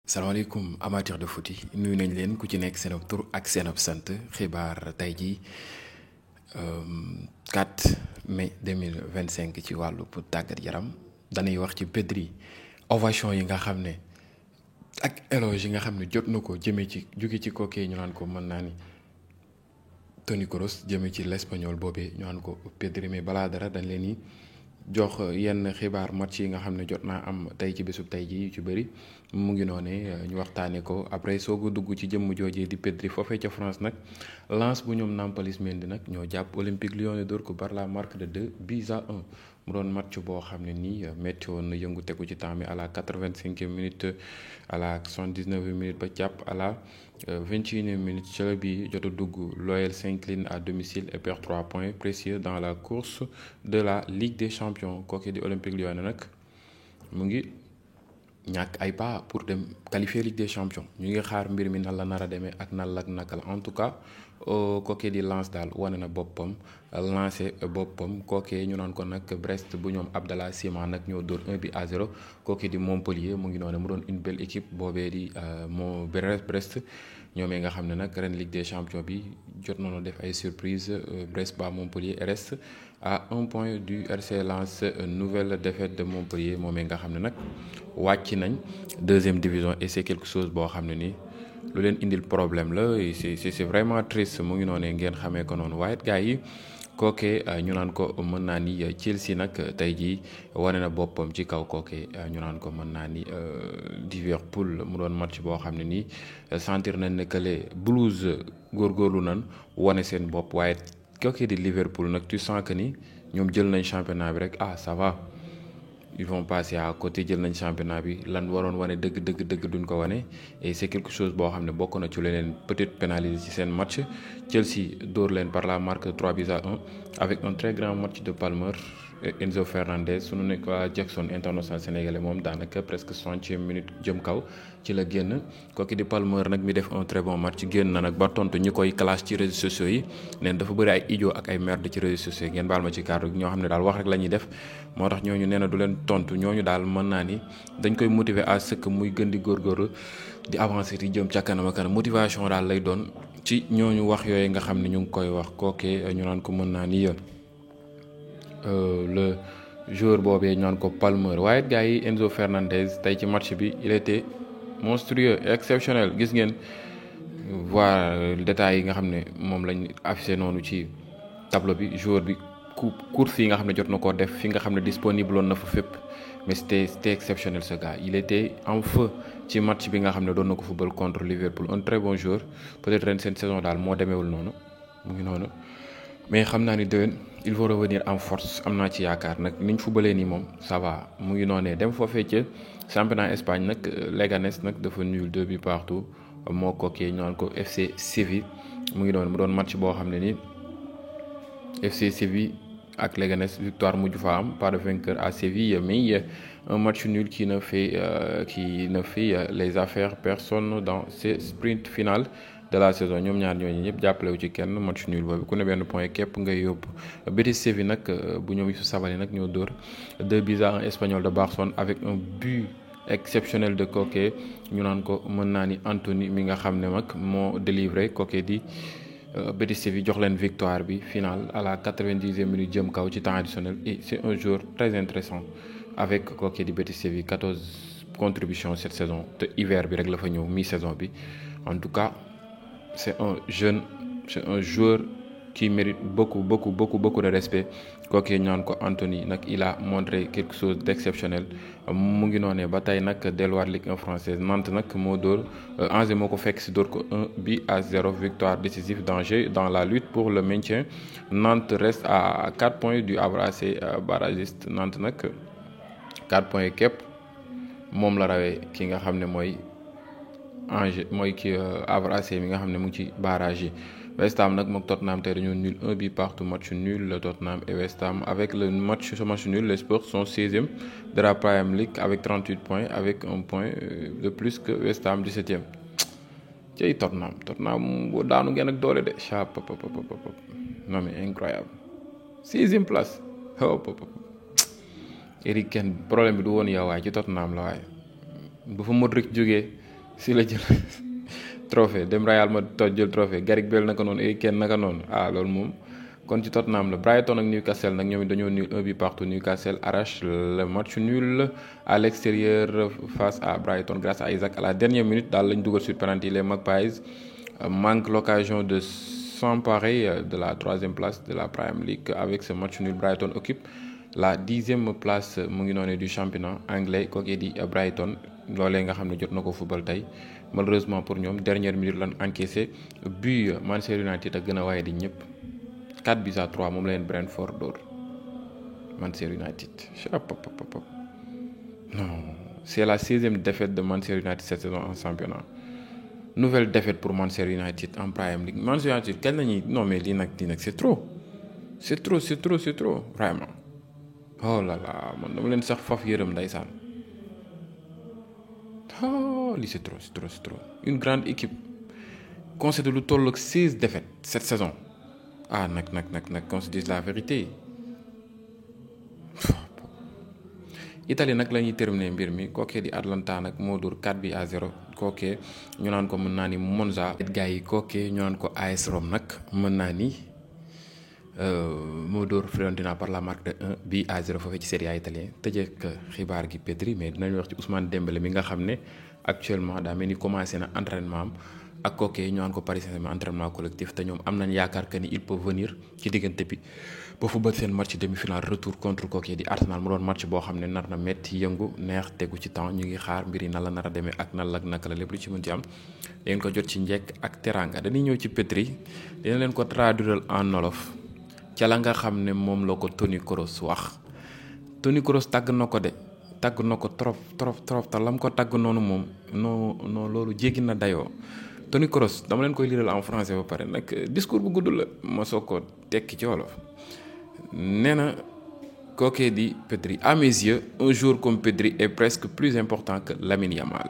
salaamaaleykum amateur de foot yi nuyu nañ leen ku ci nekk seen ab tur ak seen ab sant xibaar tey jii 4 mai 2025 ci wàllu tàggat yaram dañuy wax ci Pedri ovation yi nga xam ne ak éloge yi nga xam ne jot na ko jëmee ci jóge ci kookee ñu naan ko mën naa ni Toni Kroos jëmee ci l'espagnol boobee ñu naan ko Pedri mais balaa dara dañ leen ni jox yenn xibaar match yi nga xam ne jot naa am tey ci bésub tey ji yu ci bëri mu ngi noone ñu waxtaanee ko après soo dugg ci jëmm joojee di Pedri foofee ca France nag Lens bu ñoom Nampalys Mendy nag ñoo jàpp Olympique Lyonnais dóor ko par la marque de 2-1 mu doon match boo xam ne nii métti woon na yëngu tegu ci temps mi à la 85e minute à la 79e minute ba jàpp à la 21e minute ca bi jot a dugg l'OL s'incline à domicile et perd 3 points précieux dans la course de la Ligue des Champions kooku di Olympique Lyonnais nag mu ngi ñàkk ay pas pour dem qualifier Ligue des Champions ñu ngi xaar mbir mi nan la nar a demee ak nan la naka la en tout cas kookee di Lens daal wane na boppam lancé boppam kookee ñu naan ko nag Brest bu ñoom Abdallah Sima nag ñoo dóor 1-0 kookee di Montpellier mu ngi noonu mu doon une belle équipe boobee di moo Brest ñoomee nga xam ne nag ren Ligue des Champions bi jot nañu def ay surprise Brest ba Montpellier reste à 1 point du RC Lens nouvelle défaite de Montpellier moomee nga xam ne nag wàcc nañ deuxième division et c'est quelque chose boo xam ne nii lu leen indil problème la c'est vraiment triste mu ngi noonu ngeen xamee ko noonu waaye gars yi kookee ñu naan ko mën naa ni Chelsea nag tey jii wane na boppam ci kaw kookee ñu naan ko mën naa ni Liverpool mu doon match boo xam ne nii sentir nañ ne que les Blues góorgóorlu nañ wane seen bopp waaye kookee di Liverpool nag tu sens que ni ñoom jël nañ championnat bi rek ça va. Ils vont passer à côté jël nañ championnat bi lan waroon wane dëgg duñ ko wane et c'est quelque chose boo xam ne bokk na ci leneen peut-être pénalisé ci seen match Chelsea dóor leen par la marque de 3-1 avec un très grand match de Palmer Enzo Fernandez sunu nekk waa Jackson international sénégalais moom daanaka presque 60e minute jëm kaw ci la génn kooku di Palmer nag mi def un très bon match génn na nag ba tontu ñi koy clash ci réseaux sociaux yi neen dafa bëri ay idiot ak ay merde ci réseaux sociaux yi ngeen baal ma ci kàddu ñoo xam ne daal wax rek la ñuy def moo tax ñooñu nee na du leen tontu ñooñu daal mën naa ni dañ koy motiver à ce que muy gën di góorgóorlu di avancer di jëm ca kanam a kanam motivation daal lay doon ci ñooñu wax yooyu nga xam ne ñu ngi koy wax kookee ñu naan ko mën naa ni le joueur boobee ñu naan ko Palmer waaye gars yi Enzo Fernandez tey ci match bi il était monstrueux exceptionnel gis ngeen voir détails yi nga xam ne moom lañ affiché noonu ci tableau bi joueur bi course yi nga xam ne jot na koo def fi nga xam ne disponible woon na fa fépp mais c'était exceptionnel ce gars il était en feu ci match bi nga xam ne doon na ko football contre Liverpool un très bon joueur peut-être ren seen saison daal moo demeewul noonu mu ngi noonu mais xam naa ni déwén il faut revenir en force am naa ci yaakaar nag niñ footballee nii moom ça va mu ngi noonee dem foofee ca championnat Espagne nag Leganés nag dafa nul 2 partout moo kookee ñu naan ko FC Séville mu ngi noonu mu doon match boo xam ne ni FC Séville ak Leganés victoire mujj fa am pas de vainqueur à Séville mais un match nul qui ne fait les affaires personne dans ce sprint final de la saison ñoom ñaar ñooñu ñëpp jàppalewu ci kenn match nul boobu ku ne benn point képp ngay yóbbu Betis Séville nag bu ñoom Youssouf Sabaly nag ñoo dóor 2-1 Espagnol de Barcelone avec un but exceptionnel de Koké ñu naan ko mën naa ni Anthony mi nga xam ne mag moo délivré Koké di Betis Séville jox leen victoire bi finale à la 90e minute jëm kaw ci temps additionnel et c'est un joueur très intéressant avec Koké di Betis Séville 14 contributions cette saison te hiver bi rek la fa ñëw mi-saison bi en tout cas c'est un joueur qui mérite beaucoup de respect kooku ñaan ko Anthony nag il a montré quelque chose d'exceptionnel mu ngi noonee ba tey nag delluwaat Ligue 1 française Nantes nag moo dóor Angers moo ko fekk si dóor ko 1-0 victoire décisive d'Angers dans la lutte pour le maintien Nantes reste à 4 points du Havre AC barragiste Nantes nag 4 points képp moom la rawee ki nga xam ne mooy Angers mooy ki Havre AC mi nga xam ne mu ngi ci barrage yi West Ham nag mook Tottenham tey dañoo nul 1 partout match nul le Tottenham et West Ham avec le match nul les Spurs sont 16e de la Premier League avec 38 points avec un point de plus que West Ham 17e cey Tottenham boo daanu ngeen ak doole de non mais incroyable 6e place Eric Kane problème bi du woon yow waaye ci Tottenham la waaye bu fa Modric jógee si la jël trophée dem Real ma toj jël trophée Gareth Bale naka noonu Harry Kane naka noonu loolu moom kon ci Tottenham la. Brighton ak Newcastle nag ñoom it dañoo nul 1 but partout. Newcastle arrache le match nul à l'extérieur face à Brighton grâce à Isaac à la dernière minute daal lañ dugal sur penalty. Les Magpies manquent l'occasion de s'emparer de la 3e place de la Premier League. Avec ce match nul, Brighton occupe la 10e place mu ngi noonu du championnat anglais kooku di Brighton loolee nga xam ne jot na ko football tey. Malheureusement pour ñoom dernière minute lan encaissé but Manchester United a gën a waaye di ñëpp 4-3 moom la leen Brentford dóor Manchester United. Non, c'est la 16e défaite de Manchester United cette saison en championnat. Nouvelle défaite pour Manchester United en Premier League. Manchester United kañ la ñuy non mais lii nag c'est trop vraiment. Oh là là man dama leen sax faf yërëm ndeysaan. Lii c'est trop. Une grande équipe concède lu toll ak 16 défaites cette saison. Nag qu'on se dise la vérité. Italie nag la ñuy terminer mbir mi kookee di Atalanta nag moo dóor 4-0 kookee ñu naan ko mën naa ni Monza. gars yi kookee ñu naan ko AS Rome nag mën naa ni moo dóor Fiorentina par la marque de 1-0 foofee ci Serie A italien. tëjee xibaar gi Pedri mais dinañ wax ci Ousmane Dembélé mi nga xam ne actuellement daa mel ni commencé na entraînement am ak kookee ñu naan ko Paris Saint-Germain entraînement collectif te ñoom am nañ yaakaar que ni il peut venir ci diggante bi ba football seen match demi-finale retour contre kookee di Arsenal mu doon match boo xam ne nar na metti yëngu neex tegu ci temps ñu ngi xaar mbir yi nan la nar a demee ak nan la naka la lépp lu ci mën ci am dangeen ko jot ci njekk ak teranga. dañuy ñëw ci Pedri dina leen ko traduire en wolof ca la nga xam ne moom la ko Toni Kroos wax. Toni Kroos tàgg na ko trop te lam ko tàgg noonu moom non loolu jéggi na dayoo. Toni Kroos dama leen koy liiral en français ba pare nag discours bu gudd la ma soog ko tekki ci wolof. nee na kookee di Pedri à mes yeux un joueur comme Pedri est presque plus important que Lamine Yamal.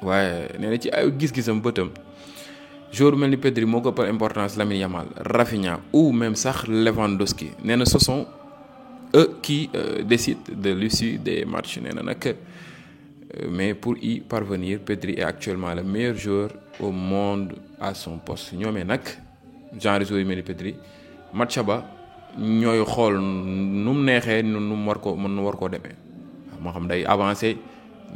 waaye nee na ci ay gis-gisam bëtam joueur mel ni Pedri moo ko par importance Lamine Yamal, Rafinha ou même sax Lewandowski. nee na ce sont eux qui décident de l'issue des matchs. nee na nag mais pour y parvenir Pedri est actuellement le meilleur joueur au monde à son poste. ñoomee nag genre joueur yu mel ni Pedri match ba ñooy xool nu mu neexee nu mu war koo demee moo xam day avancer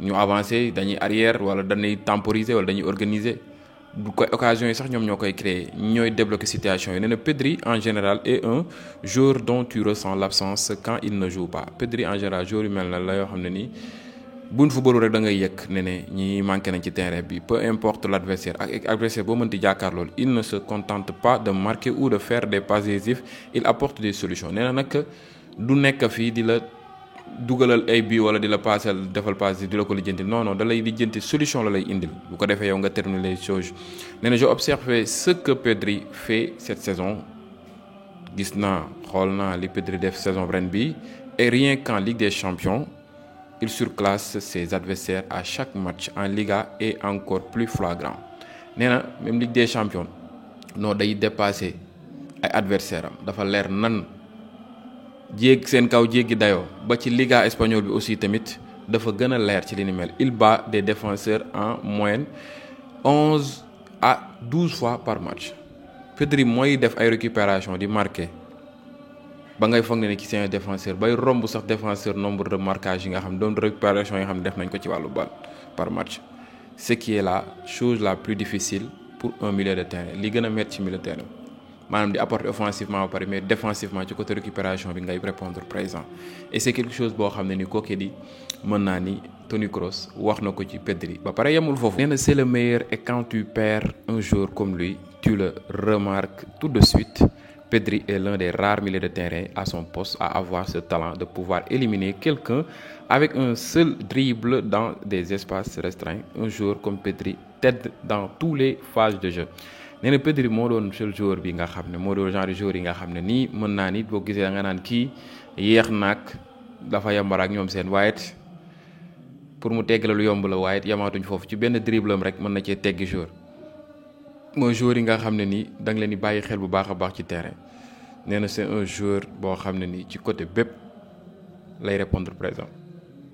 ñu avancer dañuy arrière wala dañuy temporiser wala dañuy organiser bu koy occasion yi sax ñoom ñoo koy créer ñooy débloquer situation yi. nee na Pedri en général est un joueur dont tu ressens l'absence quand il ne joue pas. Pedri en général joueur yu mel na la yoo xam ne nii buñ footballu rek da ngay yëg ne ñi manqué nañ ci terrain bi. peu importe l'adversaire ak adversaire boo mënti jàkkaarlool il ne se contente pas de marquer ou de faire des passes décisives, il apporte des solutions. nee na nag du nekk fii di la dugalal ay bii wala di la paasal defal passe di la ko lijjanti non da lay lijjanti solution la lay indil bu ko defee yow nga terminer les choses. nee na j'ai observé ce que Pedri fait cette saison xool naa li Pedri def saison ren bi et rien qu'en Ligue des Champions il surclasse ses adversaires à chaque match. En Liga est encore plus flagrant. nee na même Ligue des Champions day dépasser ay adversaires am dafa leer nan jéeg seen kaw jéggi dayoo ba ci Liga espagnole bi aussi tamit dafa gën a leer ci li ni mel. il bat des défenseurs en moyenne 11 à 12 fois par match. Pedri mooy def ay récupération di marquer ba ngay foog ne ci seen défenseur bay romb sax défenseur nombre de marquage yi nga xam doon récupération yi nga xam def nañ ko ci wàllu bal par match. ce qui est la chose la plus difficile pour un milieu de terrain li gën a métti ci milieu de terrain maanaam di apporter offensivement ba pare mais défensivement ci côté récupération bi ngay répondre présent. et c'est quelque chose boo xam ne ni kooku di mën naa ni Toni Kroos wax na ko ci Pedri ba pare yemul foofu. nee na c'est le meilleur et quand tu perds un joueur comme lui tu le remarques tout de suite. Pedri est l'un des rares milieux de terrain à son poste à avoir ce talent de pouvoir éliminer quelqu'un avec un seul dribble dans des espaces restreints. Un joueur comme Pedri t'aide dans toutes les phases de jeu. nee na Pedri moo doon seul joueur bi nga xam ne moo doon genre joueur yi nga xam ne nii mën naa ni boo gisee da nga naan kii yéex naag dafa yambar ak ñoom seen waaye pour mu tegg la lu yomb la waaye yamaatuñ foofu ci benn dribble am rek mën na cee teggi joueur. mooy joueur yi nga xam ne nii da nga leen di bàyyi xel bu baax a baax ci terrain. nee na c'est un joueur boo xam ne nii ci côté bépp lay répondre présent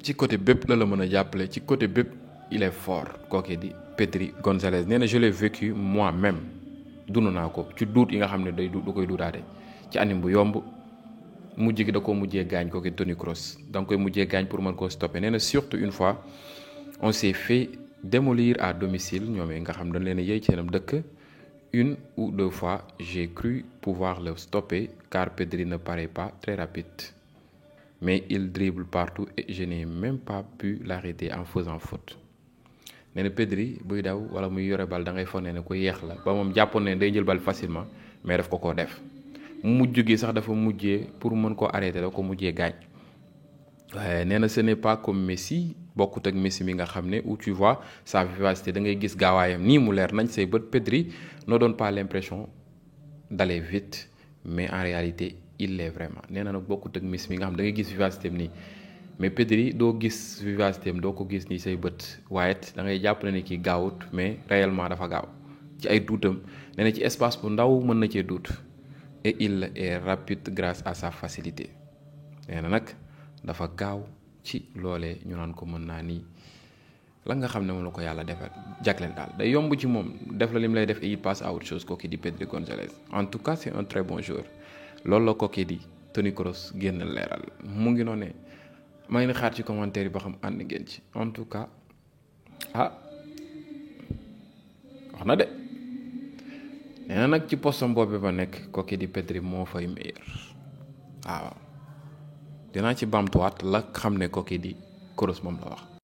ci côté bépp la mën a jàppale ci côté bépp il est fort kooku di Pedri González nee na je l'ai vécu moi-même dund naa ko ci duut yi nga xam ne du koy duutaate ci anim bu yomb mujj gi da koo mujjee gaañ ko ki Toni Kroos da nga koy mujjee gaañ pour mën koo stopper nee na surtout une fois on s'est fait démolir à domicile ñoom nga xam dañ leen a yëy ci seenam dëkk une ou deux fois j'ai cru pouvoir le stopper car Pedri ne paraît pas très rapide mais il dribble partout et je n'ai même pas pu l'arrêter en faisant faute. nee na Pedri buy daw wala muy yore bal da ngay foog ne ko yeex la ba moom jàppoon ne day jël bal facilement mais daf ko def mujj gi sax dafa mujjee pour mën koo arrêter da ko mujjee gaañ waaye nee na ce n'est pas comme Messi bokkut ak Messi mi nga xam ne où tu vois sa vivacité da ngay gis gaawaayam nii mu leer nañ say bët. Pedri ne donne pas l'impression d'aller vite mais en réalité il l'est vraiment nee na nag bokkut ak Messi mi nga xam da ngay gis vivacité am nii. mais Pedri doo gis vivacité am doo ko gis nii say bët waaye it da ngay jàpp ne kii gaawut mais réellement dafa gaaw ci ay duutam nee na ci espace bu ndaw mën na cee duut et il est rapide grâce à sa facilité nee na nag dafa gaaw ci loolee ñu naan ko mën naa nii la nga xam ne moom la ko yàlla defal jagleel daal day yomb ci moom def la lim lay def et il passe à autre chose kooki di Pedri González en tout cas c'est un très bon joueur loolu la kooki di Toni Kroos génn leeral mu ngi noonu ne maa ngi xaar ci commentaire yi ba xam ànd ngeen ci en tout cas wax na de nee na nag ci postam boobu ba nekk kooki di Pedri moo fay meilleur waaw dinaa ci bamtuwaat la xam ne kooki di Kroos moom la wax.